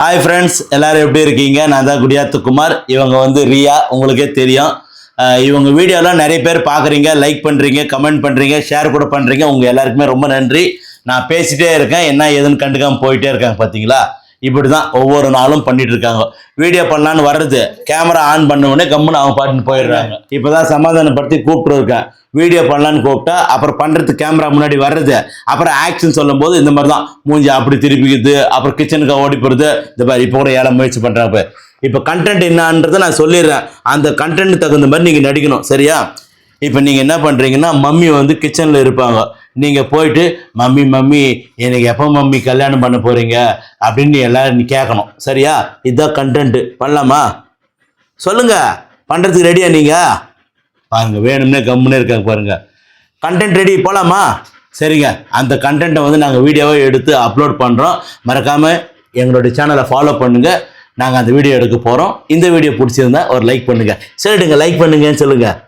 Hi friends, எல்லாரும் எப்படி இருக்கீங்க? நான் தான் குடியாத்து குமார். இவங்க வந்து ரியா, உங்களுக்கே தெரியும். இவங்க வீடியோலாம் நிறைய பேர் பார்க்குறீங்க, லைக் பண்ணுறீங்க, கமெண்ட் பண்ணுறீங்க, ஷேர் கூட பண்ணுறீங்க. உங்கள் எல்லாருக்குமே ரொம்ப நன்றி. நான் பேசிகிட்டே இருக்கேன், என்ன ஏதுன்னு கண்டுக்காமல் போயிட்டே இருக்காங்க. பார்த்தீங்களா? இப்படி தான் ஒவ்வொரு நாளும் பண்ணிட்டு இருக்காங்க. வீடியோ பண்ணலான்னு வர்றது, கேமரா ஆன் பண்ண உடனே கம்முன்னு அவங்க பாட்டுன்னு போயிடுறாங்க. இப்போ தான் சமாதானப்படுத்தி கூப்பிட்டு இருக்கேன். வீடியோ பண்ணலான்னு கூப்பிட்டா அப்புறம் பண்ணுறதுக்கு கேமரா முன்னாடி வர்றது, அப்புறம் ஆக்ஷன் சொல்லும் போது இந்த மாதிரி தான் மூஞ்சி அப்படி திருப்பிக்குது, அப்புறம் கிச்சனுக்கு ஓடி போகிறது. இந்த மாதிரி இப்போ கூட ஏழை முயற்சி பண்ணுறாங்க. இப்போ கண்டென்ட் என்னன்றதை நான் சொல்லிடுறேன். அந்த கண்டென்ட் தகுந்த மாதிரி நீங்கள் நடிக்கணும், சரியா? இப்போ நீங்கள் என்ன பண்ணுறீங்கன்னா, மம்மி வந்து கிச்சனில் இருப்பாங்க. நீங்கள் போயிட்டு மம்மி மம்மி எனக்கு எப்போ மம்மி கல்யாணம் பண்ண போகிறீங்க அப்படின்னு எல்லாரும் நீ கேட்கணும், சரியா? இதுதான் கண்டென்ட்டு. பண்ணலாமா? சொல்லுங்கள், பண்ணுறதுக்கு ரெடியா நீங்கள்? பாருங்கள், வேணும்னே கம்முன்னே இருக்காங்க பாருங்கள். கண்டென்ட் ரெடி, போகலாமா? சரிங்க, அந்த கண்டென்ட்டை வந்து நாங்கள் வீடியோவை எடுத்து அப்லோட் பண்ணுறோம். மறக்காமல் எங்களுடைய சேனலை ஃபாலோ பண்ணுங்கள். நாங்கள் அந்த வீடியோ எடுக்க போகிறோம். இந்த வீடியோ பிடிச்சிருந்தா ஒரு லைக் பண்ணுங்கள். சரிடுங்க, லைக் பண்ணுங்கன்னு சொல்லுங்கள்.